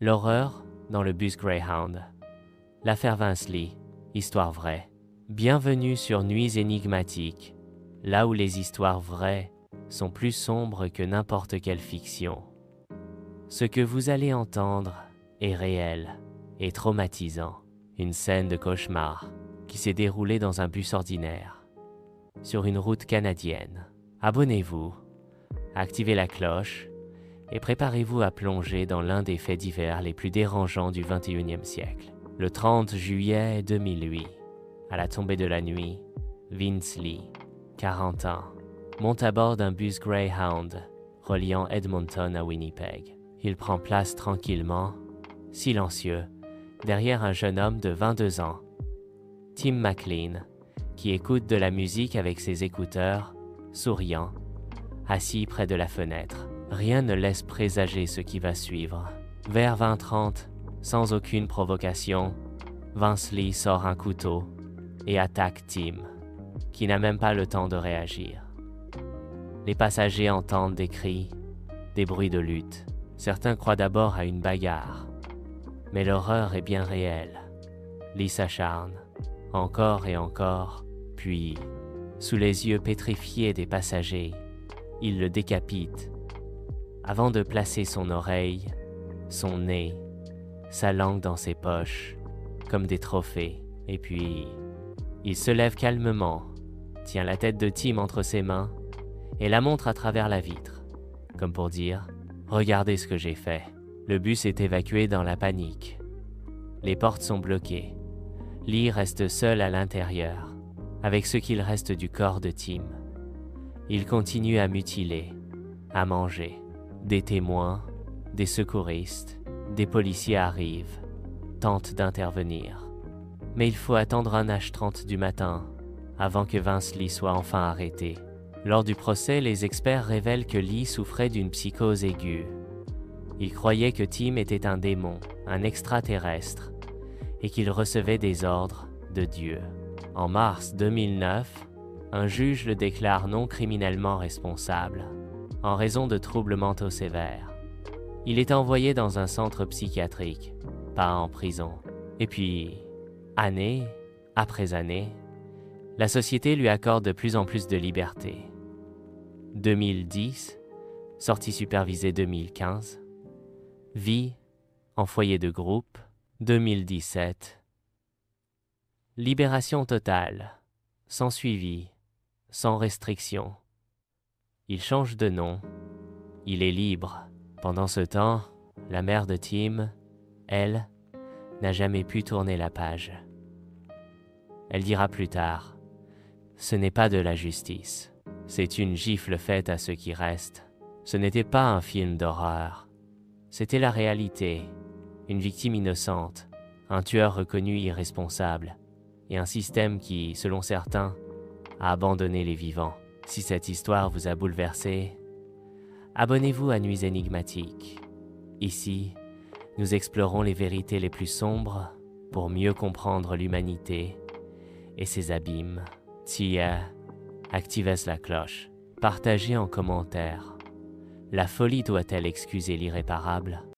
L'horreur dans le bus Greyhound. L'affaire Vince Lee, histoire vraie. Bienvenue sur Nuits énigmatiques, là où les histoires vraies sont plus sombres que n'importe quelle fiction. Ce que vous allez entendre est réel et traumatisant. Une scène de cauchemar qui s'est déroulée dans un bus ordinaire, sur une route canadienne. Abonnez-vous, activez la cloche et préparez-vous à plonger dans l'un des faits divers les plus dérangeants du XXIe siècle. Le 30 juillet 2008, à la tombée de la nuit, Vince Lee, 40 ans, monte à bord d'un bus Greyhound reliant Edmonton à Winnipeg. Il prend place tranquillement, silencieux, derrière un jeune homme de 22 ans, Tim McLean, qui écoute de la musique avec ses écouteurs, souriant, assis près de la fenêtre. Rien ne laisse présager ce qui va suivre. Vers 20h30, sans aucune provocation, Vince Lee sort un couteau et attaque Tim, qui n'a même pas le temps de réagir. Les passagers entendent des cris, des bruits de lutte. Certains croient d'abord à une bagarre, mais l'horreur est bien réelle. Lee s'acharne, encore et encore, puis, sous les yeux pétrifiés des passagers, il le décapite, avant de placer son oreille, son nez, sa langue dans ses poches, comme des trophées. Et puis, il se lève calmement, tient la tête de Tim entre ses mains et la montre à travers la vitre, comme pour dire « Regardez ce que j'ai fait ». Le bus est évacué dans la panique. Les portes sont bloquées. Lee reste seul à l'intérieur, avec ce qu'il reste du corps de Tim. Il continue à mutiler, à manger. Des témoins, des secouristes, des policiers arrivent, tentent d'intervenir. Mais il faut attendre un H30 du matin avant que Vince Lee soit enfin arrêté. Lors du procès, les experts révèlent que Lee souffrait d'une psychose aiguë. Il croyait que Tim était un démon, un extraterrestre, et qu'il recevait des ordres de Dieu. En mars 2009, un juge le déclare non criminellement responsable en raison de troubles mentaux sévères. Il est envoyé dans un centre psychiatrique, pas en prison. Et puis, année après année, la société lui accorde de plus en plus de liberté. 2010, sortie supervisée 2015, vie en foyer de groupe 2017, libération totale, sans suivi, sans restriction. Il change de nom, il est libre. Pendant ce temps, la mère de Tim, elle, n'a jamais pu tourner la page. Elle dira plus tard, « Ce n'est pas de la justice, c'est une gifle faite à ceux qui restent. Ce n'était pas un film d'horreur, c'était la réalité, une victime innocente, un tueur reconnu irresponsable, et un système qui, selon certains, a abandonné les vivants. » Si cette histoire vous a bouleversé, abonnez-vous à Nuits énigmatiques. Ici, nous explorons les vérités les plus sombres pour mieux comprendre l'humanité et ses abîmes. Activez la cloche. Partagez en commentaire. La folie doit-elle excuser l'irréparable ?